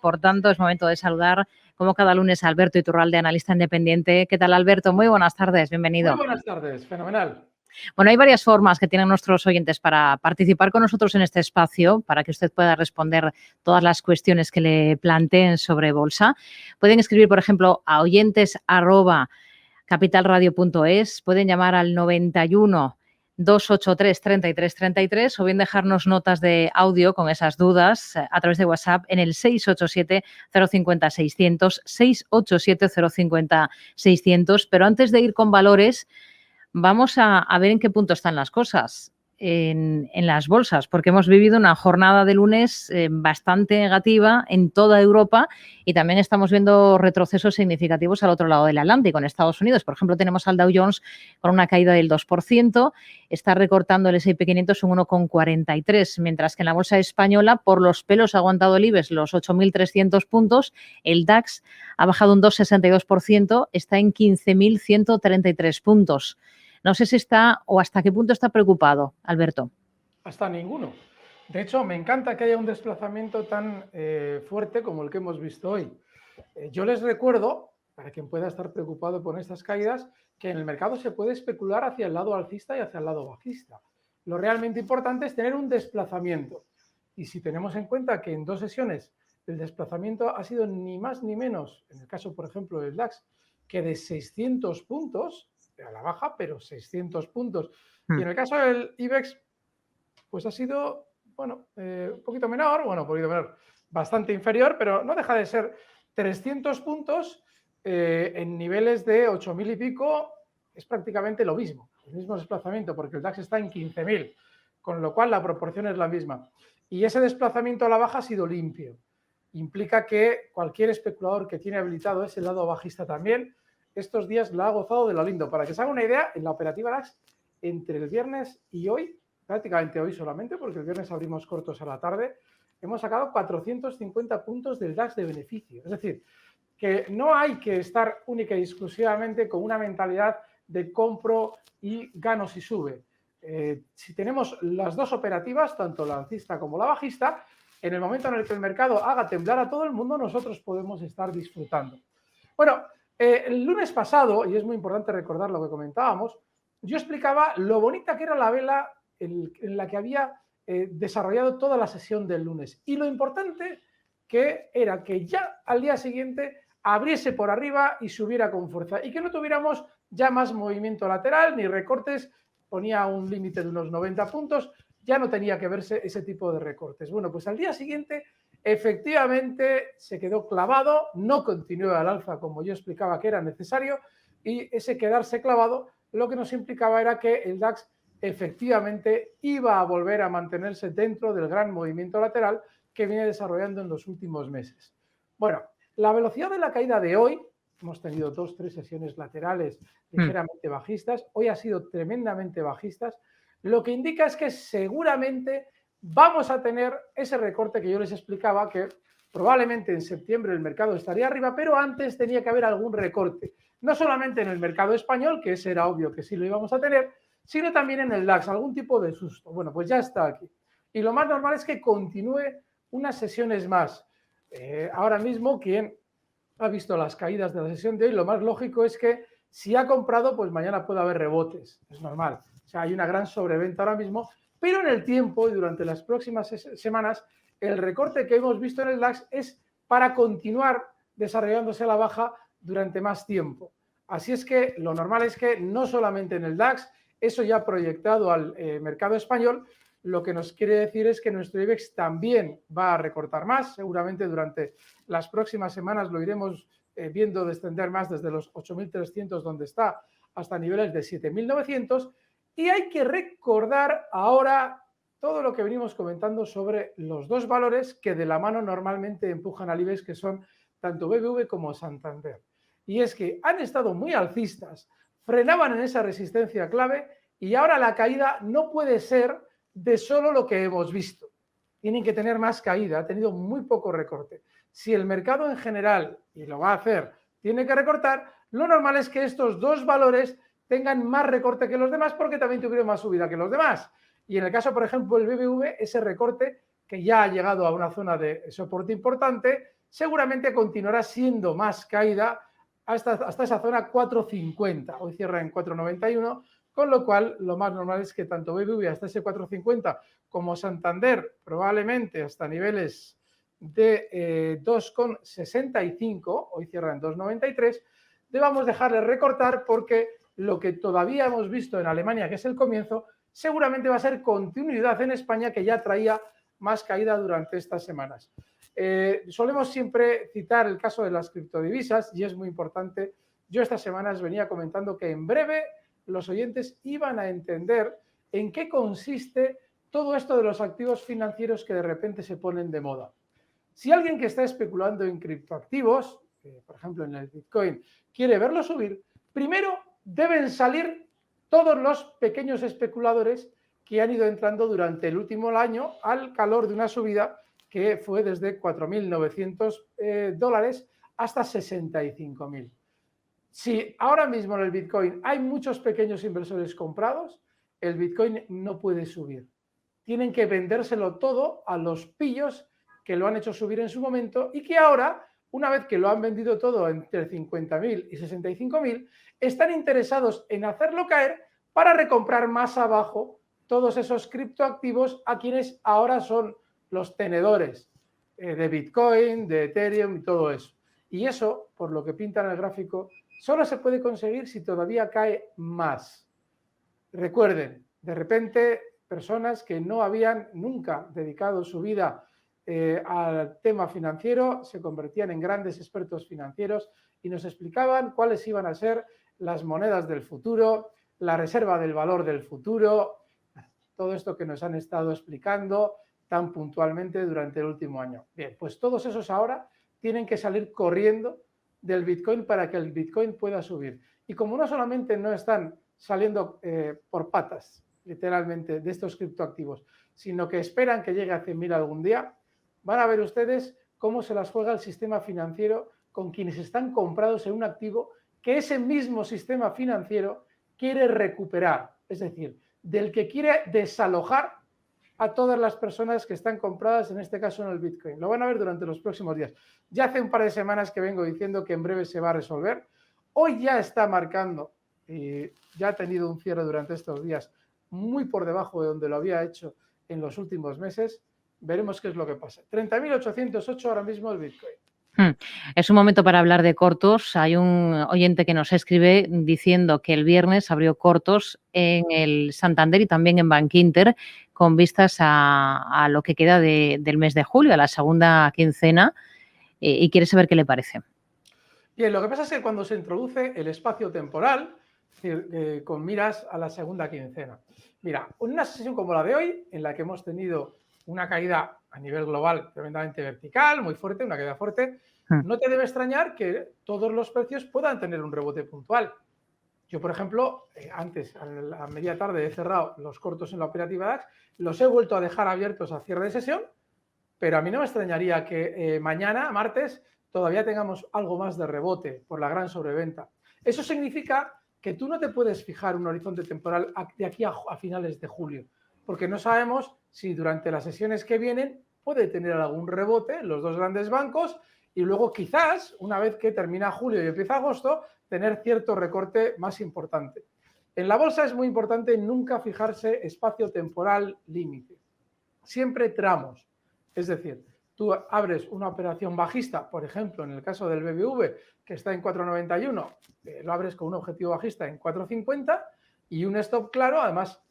Por tanto, es momento de saludar, como cada lunes, a Alberto Iturralde, analista independiente. ¿Qué tal, Alberto? Muy buenas tardes, bienvenido. Muy buenas tardes, fenomenal. Bueno, hay varias formas que tienen nuestros oyentes para participar con nosotros en este espacio, para que usted pueda responder todas las cuestiones que le planteen sobre bolsa. Pueden escribir, por ejemplo, a oyentes@capitalradio.es, pueden llamar al 91 283 33 33 o bien dejarnos notas de audio con esas dudas a través de WhatsApp en el 687 050 600, 687 050 600. Pero antes de ir con valores, vamos a ver en qué punto están las cosas en las bolsas, porque hemos vivido una jornada de lunes bastante negativa en toda Europa y también estamos viendo retrocesos significativos al otro lado del Atlántico, en Estados Unidos. Por ejemplo, tenemos al Dow Jones con una caída del 2%, está recortando el S&P 500 un 1,43, mientras que en la bolsa española, por los pelos ha aguantado el IBEX los 8.300 puntos, el DAX ha bajado un 2,62%, está en 15.133 puntos. No sé si está o hasta qué punto está preocupado, Alberto. Hasta ninguno. De hecho, me encanta que haya un desplazamiento tan fuerte como el que hemos visto hoy. Yo les recuerdo, para quien pueda estar preocupado por estas caídas, que en el mercado se puede especular hacia el lado alcista y hacia el lado bajista. Lo realmente importante es tener un desplazamiento. Y si tenemos en cuenta que en 2 sesiones el desplazamiento ha sido ni más ni menos, en el caso, por ejemplo, del DAX, que de 600 puntos, a la baja, pero 600 puntos. Y en el caso del IBEX, pues ha sido, bueno, un poquito menor, bastante inferior, pero no deja de ser 300 puntos en niveles de 8.000 y pico, es prácticamente lo mismo, el mismo desplazamiento, porque el DAX está en 15.000, con lo cual la proporción es la misma. Y ese desplazamiento a la baja ha sido limpio. Implica que cualquier especulador que tiene habilitado ese lado bajista también, estos días la ha gozado de lo lindo. Para que se haga una idea, en la operativa DAX, entre el viernes y hoy, prácticamente hoy solamente, porque el viernes abrimos cortos a la tarde, hemos sacado 450 puntos del DAX de beneficio. Es decir, que no hay que estar única y exclusivamente con una mentalidad de compro y gano si sube. Si tenemos las dos operativas, tanto la alcista como la bajista, en el momento en el que el mercado haga temblar a todo el mundo, nosotros podemos estar disfrutando. Bueno, el lunes pasado, y es muy importante recordar lo que comentábamos, yo explicaba lo bonita que era la vela en la que había desarrollado toda la sesión del lunes. Y lo importante que era que ya al día siguiente abriese por arriba y subiera con fuerza. Y que no tuviéramos ya más movimiento lateral ni recortes. Ponía un límite de unos 90 puntos. Ya no tenía que verse ese tipo de recortes. Bueno, pues al día siguiente efectivamente se quedó clavado, no continuó al alza como yo explicaba que era necesario, y ese quedarse clavado lo que nos implicaba era que el DAX efectivamente iba a volver a mantenerse dentro del gran movimiento lateral que viene desarrollando en los últimos meses. Bueno, la velocidad de la caída de hoy, hemos tenido 2 o 3 sesiones laterales ligeramente bajistas, hoy ha sido tremendamente bajistas, lo que indica es que seguramente vamos a tener ese recorte que yo les explicaba, que probablemente en septiembre el mercado estaría arriba, pero antes tenía que haber algún recorte. No solamente en el mercado español, que ese era obvio que sí lo íbamos a tener, sino también en el DAX, algún tipo de susto. Bueno, pues ya está aquí. Y lo más normal es que continúe unas sesiones más. Ahora mismo, quien ha visto las caídas de la sesión de hoy, lo más lógico es que si ha comprado, pues mañana puede haber rebotes. Es normal. O sea, hay una gran sobreventa ahora mismo, pero en el tiempo y durante las próximas semanas, el recorte que hemos visto en el DAX es para continuar desarrollándose a la baja durante más tiempo. Así es que lo normal es que no solamente en el DAX, eso ya proyectado al mercado español, lo que nos quiere decir es que nuestro IBEX también va a recortar más. Seguramente durante las próximas semanas lo iremos viendo descender más desde los 8.300 donde está hasta niveles de 7.900. Y hay que recordar ahora todo lo que venimos comentando sobre los dos valores que de la mano normalmente empujan al IBEX, que son tanto BBV como Santander. Y es que han estado muy alcistas, frenaban en esa resistencia clave y ahora la caída no puede ser de solo lo que hemos visto. Tienen que tener más caída, ha tenido muy poco recorte. Si el mercado en general, y lo va a hacer, tiene que recortar, lo normal es que estos dos valores tengan más recorte que los demás porque también tuvieron más subida que los demás. Y en el caso, por ejemplo, del BBV, ese recorte que ya ha llegado a una zona de soporte importante, seguramente continuará siendo más caída hasta esa zona 4,50. Hoy cierra en 4,91, con lo cual lo más normal es que tanto BBV hasta ese 4,50 como Santander probablemente hasta niveles de 2,65, hoy cierra en 2,93, debamos dejarle recortar porque lo que todavía hemos visto en Alemania, que es el comienzo, seguramente va a ser continuidad en España, que ya traía más caída durante estas semanas. Solemos siempre citar el caso de las criptodivisas y es muy importante. Yo estas semanas venía comentando que en breve los oyentes iban a entender en qué consiste todo esto de los activos financieros que de repente se ponen de moda. Si alguien que está especulando en criptoactivos, por ejemplo en el Bitcoin, quiere verlo subir, primero deben salir todos los pequeños especuladores que han ido entrando durante el último año al calor de una subida que fue desde $4.900 hasta 65.000. Si ahora mismo en el Bitcoin hay muchos pequeños inversores comprados, el Bitcoin no puede subir. Tienen que vendérselo todo a los pillos que lo han hecho subir en su momento y que ahora, una vez que lo han vendido todo entre 50.000 y 65.000, están interesados en hacerlo caer para recomprar más abajo todos esos criptoactivos a quienes ahora son los tenedores de Bitcoin, de Ethereum y todo eso. Y eso, por lo que pinta en el gráfico, solo se puede conseguir si todavía cae más. Recuerden, de repente, personas que no habían nunca dedicado su vida al tema financiero se convertían en grandes expertos financieros y nos explicaban cuáles iban a ser las monedas del futuro, la reserva del valor del futuro, todo esto que nos han estado explicando tan puntualmente durante el último año. Bien, pues todos esos ahora tienen que salir corriendo del Bitcoin para que el Bitcoin pueda subir. Y como no solamente no están saliendo por patas, literalmente, de estos criptoactivos, sino que esperan que llegue a 100.000 algún día, van a ver ustedes cómo se las juega el sistema financiero con quienes están comprados en un activo que ese mismo sistema financiero quiere recuperar, es decir, del que quiere desalojar a todas las personas que están compradas, en este caso en el Bitcoin. Lo van a ver durante los próximos días. Ya hace un par de semanas que vengo diciendo que en breve se va a resolver. Hoy ya está marcando y ya ha tenido un cierre durante estos días muy por debajo de donde lo había hecho en los últimos meses. Veremos qué es lo que pasa. 30.808 ahora mismo el Bitcoin. Es un momento para hablar de cortos. Hay un oyente que nos escribe diciendo que el viernes abrió cortos en el Santander y también en Bankinter con vistas a lo que queda del mes de julio, a la segunda quincena, y quiere saber qué le parece. Bien, lo que pasa es que cuando se introduce el espacio temporal, es decir, con miras a la segunda quincena. Mira, en una sesión como la de hoy, en la que hemos tenido una caída a nivel global tremendamente vertical, muy fuerte, una caída fuerte, no te debe extrañar que todos los precios puedan tener un rebote puntual. Yo, por ejemplo, antes, a media tarde, he cerrado los cortos en la operativa DAX, los he vuelto a dejar abiertos a cierre de sesión, pero a mí no me extrañaría que mañana, martes, todavía tengamos algo más de rebote por la gran sobreventa. Eso significa que tú no te puedes fijar un horizonte temporal de aquí a finales de julio, porque no sabemos si durante las sesiones que vienen puede tener algún rebote los dos grandes bancos y luego quizás, una vez que termina julio y empieza agosto, tener cierto recorte más importante. En la bolsa es muy importante nunca fijarse espacio temporal límite, siempre tramos. Es decir, tú abres una operación bajista, por ejemplo, en el caso del BBV, que está en 4,91, lo abres con un objetivo bajista en 4,50 y un stop claro, además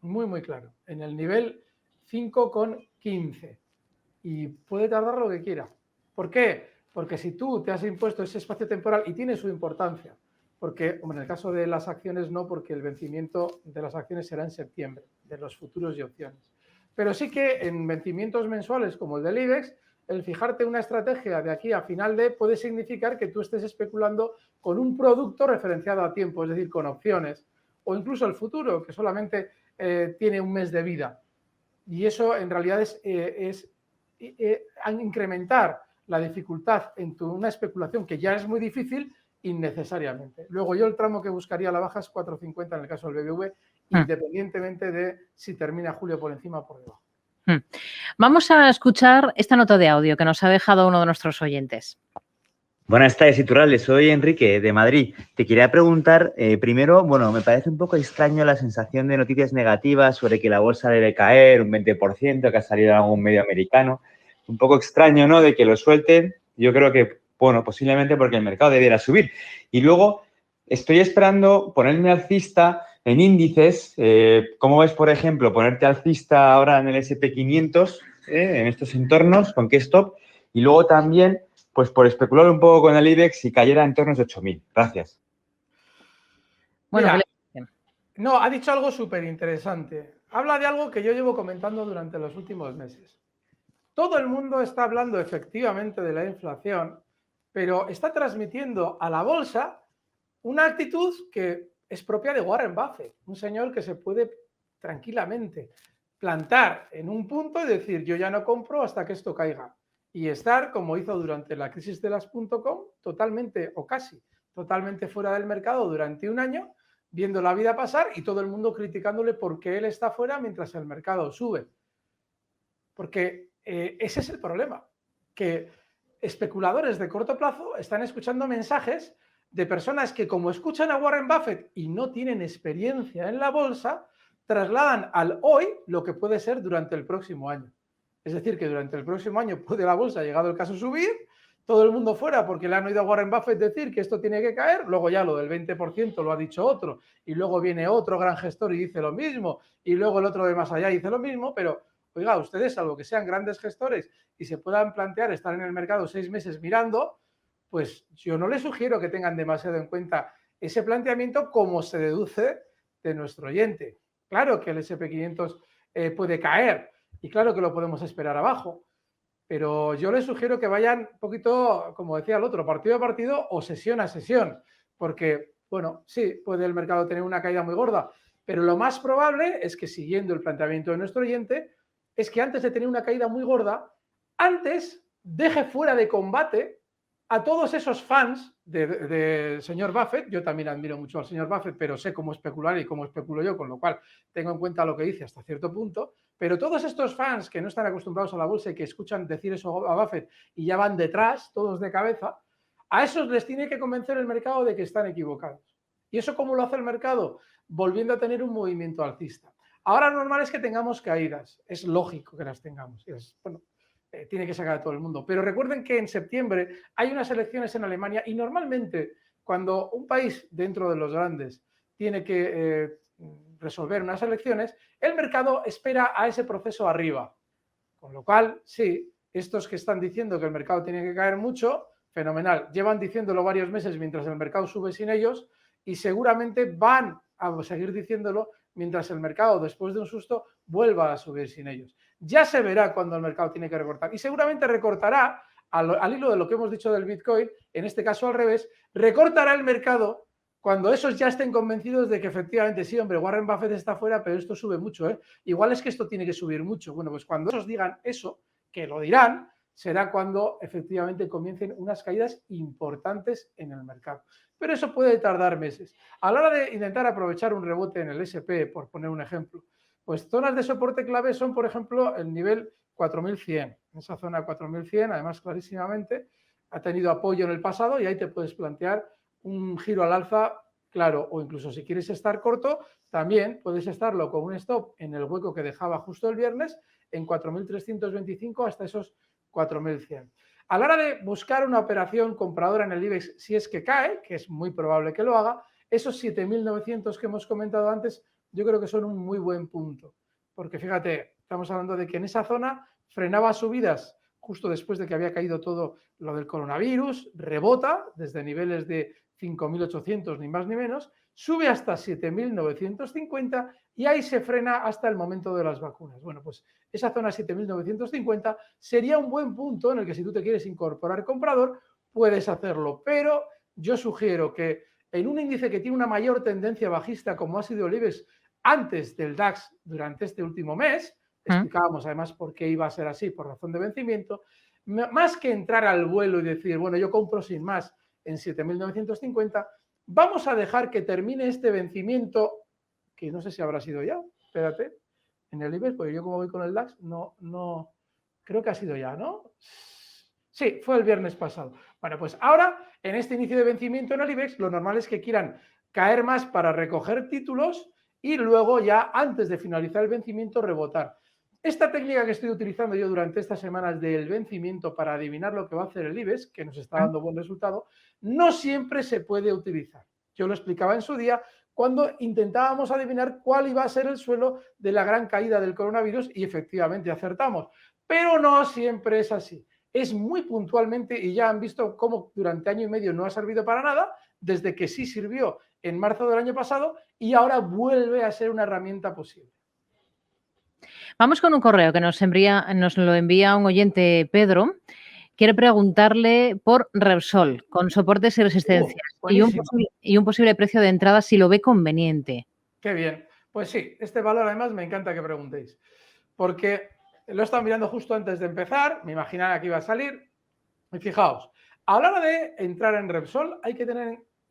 muy, muy claro, en el nivel 5,15. Y puede tardar lo que quiera. ¿Por qué? Porque si tú te has impuesto ese espacio temporal y tiene su importancia, porque, hombre, en el caso de las acciones no, porque el vencimiento de las acciones será en septiembre, de los futuros y opciones. Pero sí que en vencimientos mensuales como el del IBEX, el fijarte una estrategia de aquí a final de puede significar que tú estés especulando con un producto referenciado a tiempo, es decir, con opciones, o incluso el futuro, que solamente tiene un mes de vida. Y eso en realidad es incrementar la dificultad en una especulación que ya es muy difícil innecesariamente. Luego yo el tramo que buscaría a la baja es 4,50 en el caso del BBV, independientemente de si termina julio por encima o por debajo. Vamos a escuchar esta nota de audio que nos ha dejado uno de nuestros oyentes. Buenas tardes, Iturralde. Soy Enrique, de Madrid. Te quería preguntar, primero, me parece un poco extraño la sensación de noticias negativas sobre que la bolsa debe caer un 20%, que ha salido en algún medio americano. Un poco extraño, ¿no?, de que lo suelten. Yo creo que, posiblemente porque el mercado debiera subir. Y luego, estoy esperando ponerme alcista en índices. ¿Cómo ves, por ejemplo, ponerte alcista ahora en el S&P 500, en estos entornos, con qué stop? Y luego también, pues por especular un poco con el IBEX, si cayera en torno a 8.000. Gracias. Bueno, Mira, no, ha dicho algo súper interesante. Habla de algo que yo llevo comentando durante los últimos meses. Todo el mundo está hablando efectivamente de la inflación, pero está transmitiendo a la bolsa una actitud que es propia de Warren Buffett, un señor que se puede tranquilamente plantar en un punto y decir yo ya no compro hasta que esto caiga, y estar, como hizo durante la crisis de las .com, totalmente o casi totalmente fuera del mercado durante un año, viendo la vida pasar y todo el mundo criticándole porque él está fuera mientras el mercado sube. Porque ese es el problema, que especuladores de corto plazo están escuchando mensajes de personas que, como escuchan a Warren Buffett y no tienen experiencia en la bolsa, trasladan al hoy lo que puede ser durante el próximo año. Es decir, que durante el próximo año puede la bolsa, llegado el caso, subir, todo el mundo fuera porque le han oído a Warren Buffett decir que esto tiene que caer, luego ya lo del 20% lo ha dicho otro, y luego viene otro gran gestor y dice lo mismo, y luego el otro de más allá dice lo mismo, pero oiga, ustedes, salvo que sean grandes gestores y se puedan plantear estar en el mercado 6 meses mirando, pues yo no les sugiero que tengan demasiado en cuenta ese planteamiento, como se deduce de nuestro oyente. Claro que el S&P 500 puede caer y claro que lo podemos esperar abajo, pero yo les sugiero que vayan un poquito, como decía el otro, partido a partido o sesión a sesión, porque, bueno, sí, puede el mercado tener una caída muy gorda, pero lo más probable es que, siguiendo el planteamiento de nuestro oyente, es que antes de tener una caída muy gorda, antes deje fuera de combate a todos esos fans del señor Buffett. Yo también admiro mucho al señor Buffett, pero sé cómo especular y cómo especulo yo, con lo cual tengo en cuenta lo que dice hasta cierto punto. Pero todos estos fans que no están acostumbrados a la bolsa y que escuchan decir eso a Buffett y ya van detrás, todos de cabeza, a esos les tiene que convencer el mercado de que están equivocados. ¿Y eso cómo lo hace el mercado? Volviendo a tener un movimiento alcista. Ahora normal es que tengamos caídas, es lógico que las tengamos, tiene que sacar a todo el mundo. Pero recuerden que en septiembre hay unas elecciones en Alemania y normalmente cuando un país dentro de los grandes tiene que resolver unas elecciones, el mercado espera a ese proceso arriba. Con lo cual, sí, estos que están diciendo que el mercado tiene que caer mucho, fenomenal. Llevan diciéndolo varios meses mientras el mercado sube sin ellos y seguramente van a seguir diciéndolo mientras el mercado, después de un susto, vuelva a subir sin ellos. Ya se verá cuando el mercado tiene que recortar y seguramente recortará, al hilo de lo que hemos dicho del Bitcoin, en este caso al revés, recortará el mercado cuando esos ya estén convencidos de que efectivamente sí, hombre, Warren Buffett está fuera, pero esto sube mucho, ¿eh? Igual es que esto tiene que subir mucho. Bueno, pues cuando esos digan eso, que lo dirán, será cuando efectivamente comiencen unas caídas importantes en el mercado. Pero eso puede tardar meses. A la hora de intentar aprovechar un rebote en el S&P, por poner un ejemplo, pues zonas de soporte clave son, por ejemplo, el nivel 4100. En esa zona 4100, además, clarísimamente, ha tenido apoyo en el pasado y ahí te puedes plantear un giro al alza, claro, o incluso si quieres estar corto, también puedes estarlo con un stop en el hueco que dejaba justo el viernes en 4.325 hasta esos 4.100. A la hora de buscar una operación compradora en el IBEX, si es que cae, que es muy probable que lo haga, esos 7.900 que hemos comentado antes, yo creo que son un muy buen punto. Porque fíjate, estamos hablando de que en esa zona frenaba subidas justo después de que había caído todo lo del coronavirus, rebota desde niveles de 5.800 ni más ni menos, sube hasta 7.950 y ahí se frena hasta el momento de las vacunas. Bueno, pues esa zona 7.950 sería un buen punto en el que, si tú te quieres incorporar comprador, puedes hacerlo. Pero yo sugiero que en un índice que tiene una mayor tendencia bajista, como ha sido el IBEX antes del DAX durante este último mes, explicábamos además por qué iba a ser así, por razón de vencimiento, más que entrar al vuelo y decir, bueno, yo compro sin más en 7.950, vamos a dejar que termine este vencimiento, que no sé si habrá sido ya, espérate, en el IBEX, porque yo como voy con el DAX, no, creo que ha sido ya, ¿no? Sí, fue el viernes pasado. Bueno, pues ahora, en este inicio de vencimiento en el IBEX, lo normal es que quieran caer más para recoger títulos y luego ya, antes de finalizar el vencimiento, rebotar. Esta técnica que estoy utilizando yo durante estas semanas del vencimiento para adivinar lo que va a hacer el IBEX, que nos está dando buen resultado, no siempre se puede utilizar. Yo lo explicaba en su día cuando intentábamos adivinar cuál iba a ser el suelo de la gran caída del coronavirus y efectivamente acertamos. Pero no siempre es así. Es muy puntualmente, y ya han visto cómo durante año y medio no ha servido para nada, desde que sí sirvió en marzo del año pasado y ahora vuelve a ser una herramienta posible. Vamos con un correo que nos lo envía un oyente, Pedro. Quiere preguntarle por Repsol, con soportes y resistencias, y un posible precio de entrada si lo ve conveniente. Qué bien. Pues sí, este valor además me encanta que preguntéis, porque lo he estado mirando justo antes de empezar, me imaginaba que iba a salir, y fijaos, a la hora de entrar en Repsol hay que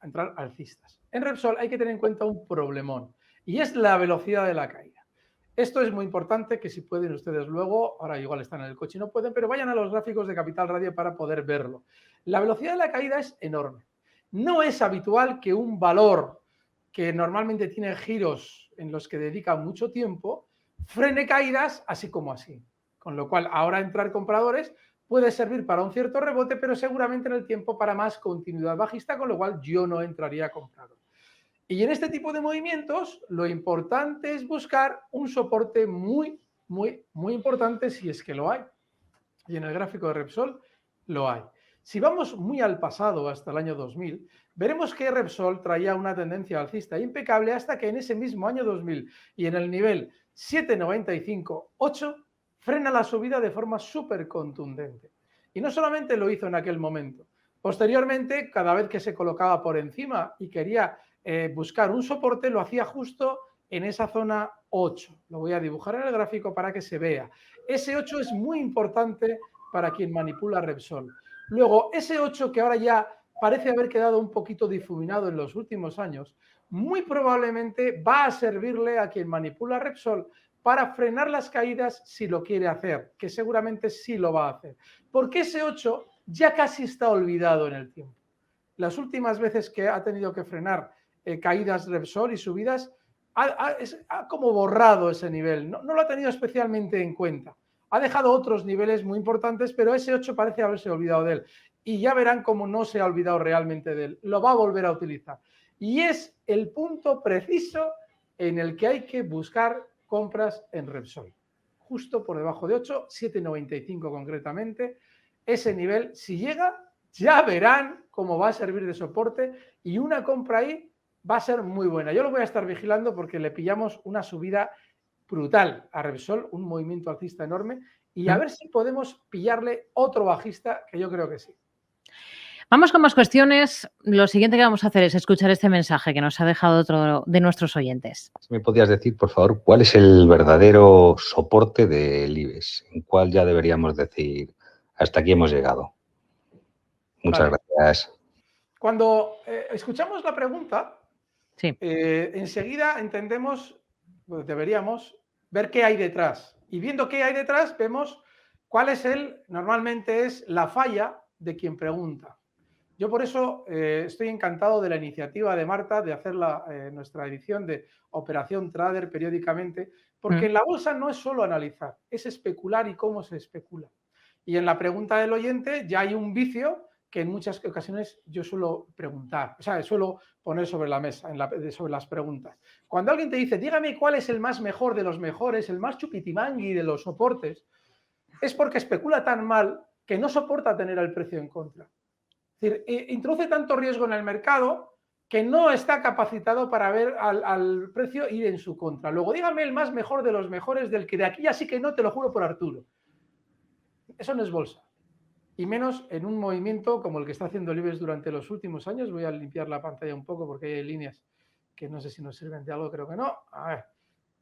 entrar alcistas. En Repsol hay que tener en cuenta un problemón, y es la velocidad de la caída. Esto es muy importante, que si pueden ustedes luego, ahora igual están en el coche y no pueden, pero vayan a los gráficos de Capital Radio para poder verlo. La velocidad de la caída es enorme. No es habitual que un valor que normalmente tiene giros en los que dedica mucho tiempo, frene caídas así como así. Con lo cual, ahora entrar compradores puede servir para un cierto rebote, pero seguramente en el tiempo para más continuidad bajista, con lo cual yo no entraría a comprarlo. Y en este tipo de movimientos, lo importante es buscar un soporte muy importante, si es que lo hay. Y en el gráfico de Repsol lo hay. Si vamos muy al pasado, hasta el año 2000, veremos que Repsol traía una tendencia alcista impecable hasta que en ese mismo año 2000 y en el nivel 7,95-8 frena la subida de forma súper contundente. Y no solamente lo hizo en aquel momento. Posteriormente, cada vez que se colocaba por encima y quería buscar un soporte, lo hacía justo en esa zona 8. Lo voy a dibujar en el gráfico para que se vea. Ese 8 es muy importante para quien manipula Repsol. Luego, ese 8 que ahora ya parece haber quedado un poquito difuminado en los últimos años, muy probablemente va a servirle a quien manipula Repsol para frenar las caídas si lo quiere hacer, que seguramente sí lo va a hacer. Porque ese 8 ya casi está olvidado en el tiempo. Las últimas veces que ha tenido que frenar caídas Repsol y subidas, ha como borrado ese nivel, no lo ha tenido especialmente en cuenta. Ha dejado otros niveles muy importantes, pero ese 8 parece haberse olvidado de él. Y ya verán cómo no se ha olvidado realmente de él. Lo va a volver a utilizar. Y es el punto preciso en el que hay que buscar compras en Repsol. Justo por debajo de 8, 7,95 concretamente. Ese nivel, si llega, ya verán cómo va a servir de soporte y una compra ahí va a ser muy buena. Yo lo voy a estar vigilando porque le pillamos una subida brutal a Repsol, un movimiento alcista enorme, y a ver si podemos pillarle otro bajista, que yo creo que sí. Vamos con más cuestiones. Lo siguiente que vamos a hacer es escuchar este mensaje que nos ha dejado otro de nuestros oyentes. ¿Me podías decir, por favor, cuál es el verdadero soporte del IBEX? ¿En cuál ya deberíamos decir, hasta aquí hemos llegado? Muchas gracias. Cuando escuchamos la pregunta, sí. Enseguida entendemos, pues deberíamos ver qué hay detrás. Y viendo qué hay detrás, vemos cuál es normalmente es la falla de quien pregunta. Yo por eso estoy encantado de la iniciativa de Marta de hacer nuestra edición de Operación Trader periódicamente, porque en la bolsa no es solo analizar, es especular y cómo se especula. Y en la pregunta del oyente ya hay un vicio que en muchas ocasiones yo suelo preguntar, o sea, suelo poner sobre la mesa, sobre las preguntas. Cuando alguien te dice, dígame cuál es el más mejor de los mejores, el más chupitimangui de los soportes, es porque especula tan mal que no soporta tener el precio en contra. Es decir, introduce tanto riesgo en el mercado que no está capacitado para ver al precio ir en su contra. Luego, dígame el más mejor de los mejores, del que de aquí así que no, te lo juro por Arturo. Eso no es bolsa. Y menos en un movimiento como el que está haciendo el IBEX durante los últimos años. Voy a limpiar la pantalla un poco porque hay líneas que no sé si nos sirven de algo, creo que no. A ver,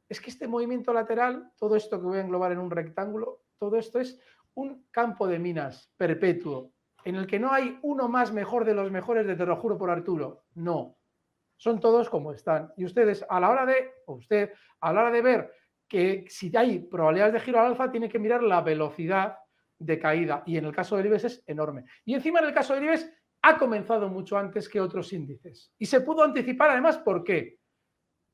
es que este movimiento lateral, todo esto que voy a englobar en un rectángulo, todo esto es un campo de minas perpetuo, en el que no hay uno más mejor de los mejores de te lo juro por Arturo. No, son todos como están. Y ustedes a la hora de ver que si hay probabilidades de giro al alza, tiene que mirar la velocidad de caída. Y en el caso del IBEX es enorme. Y encima en el caso del IBEX ha comenzado mucho antes que otros índices. Y se pudo anticipar además, ¿por qué?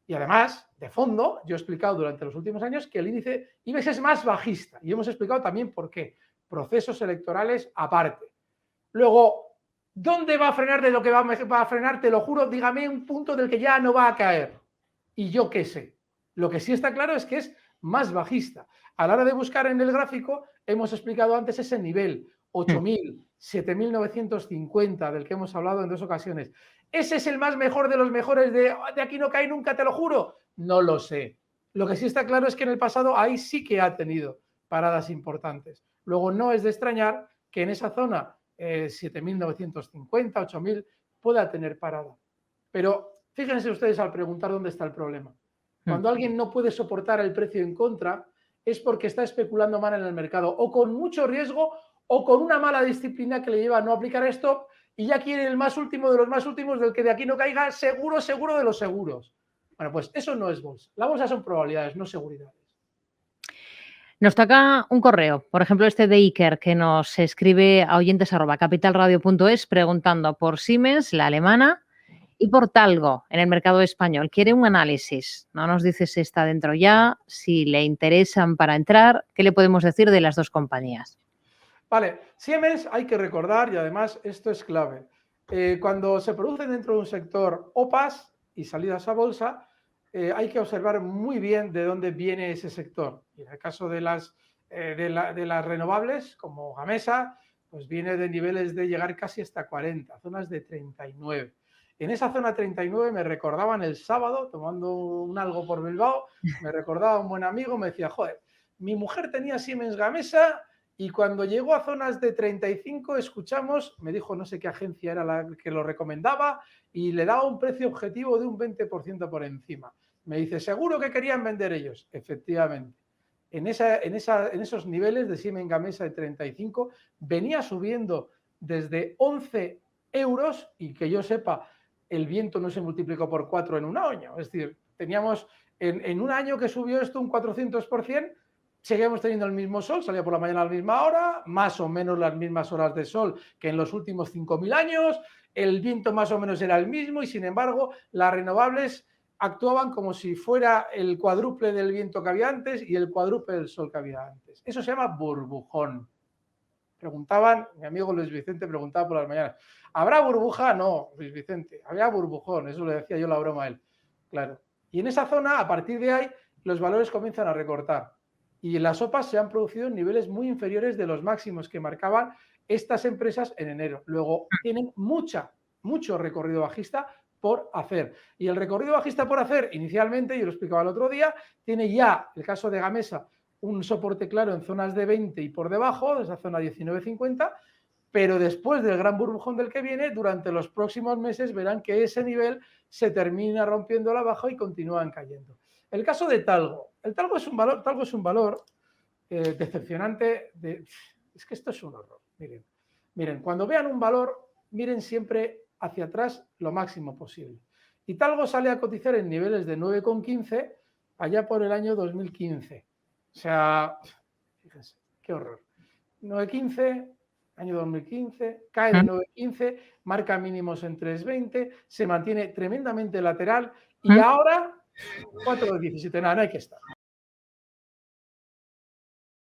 Y además, de fondo, yo he explicado durante los últimos años que el índice IBEX es más bajista. Y hemos explicado también por qué. Procesos electorales aparte. Luego, ¿dónde va a frenar de lo que va a frenar? Te lo juro, dígame un punto del que ya no va a caer. Y yo qué sé. Lo que sí está claro es que es más bajista. A la hora de buscar en el gráfico, hemos explicado antes ese nivel, 8.000, 7.950, del que hemos hablado en 2 ocasiones. ¿Ese es el más mejor de los mejores de aquí no cae nunca, te lo juro? No lo sé. Lo que sí está claro es que en el pasado ahí sí que ha tenido paradas importantes. Luego no es de extrañar que en esa zona 7.950, 8.000 pueda tener parada. Pero fíjense ustedes al preguntar dónde está el problema. Cuando alguien no puede soportar el precio en contra es porque está especulando mal en el mercado o con mucho riesgo o con una mala disciplina que le lleva a no aplicar stop y ya quiere el más último de los más últimos, del que de aquí no caiga, seguro, seguro de los seguros. Bueno, pues eso no es bolsa. La bolsa son probabilidades, no seguridades. Nos toca un correo, por ejemplo este de Iker, que nos escribe a oyentes@capitalradio.es preguntando por Siemens, la alemana, y por Talgo en el mercado español. Quiere un análisis. No nos dice si está dentro ya, si le interesan para entrar. ¿Qué le podemos decir de las dos compañías? Vale, Siemens hay que recordar, y además esto es clave, cuando se producen dentro de un sector OPAs y salidas a bolsa, hay que observar muy bien de dónde viene ese sector. Y en el caso de las renovables, como Gamesa, pues viene de niveles de llegar casi hasta 40, zonas de 39. En esa zona 39 me recordaban el sábado, tomando un algo por Bilbao, me recordaba un buen amigo, me decía, joder, mi mujer tenía Siemens Gamesa y cuando llegó a zonas de 35 escuchamos, me dijo no sé qué agencia era la que lo recomendaba y le daba un precio objetivo de un 20% por encima. Me dice, seguro que querían vender ellos. Efectivamente. En esos niveles de Siemens Gamesa de 35 venía subiendo desde 11 euros y que yo sepa, el viento no se multiplicó por 4 en un año. Es decir, teníamos en un año que subió esto un 400%, seguíamos teniendo el mismo sol, salía por la mañana a la misma hora, más o menos las mismas horas de sol que en los últimos 5.000 años, el viento más o menos era el mismo y sin embargo las renovables actuaban como si fuera el cuádruple del viento que había antes y el cuádruple del sol que había antes. Eso se llama burbujón. Preguntaban, mi amigo Luis Vicente preguntaba por las mañanas, ¿habrá burbuja? No, Luis Vicente, había burbujón, eso le decía yo la broma a él. Claro. Y en esa zona, a partir de ahí, los valores comienzan a recortar. Y las OPAs se han producido en niveles muy inferiores de los máximos que marcaban estas empresas en enero. Luego, tienen mucho recorrido bajista por hacer. Y el recorrido bajista por hacer, inicialmente, yo lo explicaba el otro día, tiene ya, el caso de Gamesa, un soporte claro en zonas de 20 y por debajo, de esa zona 19.50, pero después del gran burbujón del que viene, durante los próximos meses verán que ese nivel se termina rompiendo a la baja y continúan cayendo. El caso de Talgo. El Talgo es un valor decepcionante. Es que esto es un horror. Miren, cuando vean un valor, miren siempre hacia atrás lo máximo posible. Y Talgo sale a cotizar en niveles de 9,15 allá por el año 2015. O sea, fíjense, qué horror. 9,15, año 2015, cae de 9,15, marca mínimos en 3,20, se mantiene tremendamente lateral y ahora 4,17. Nada, no hay que estar.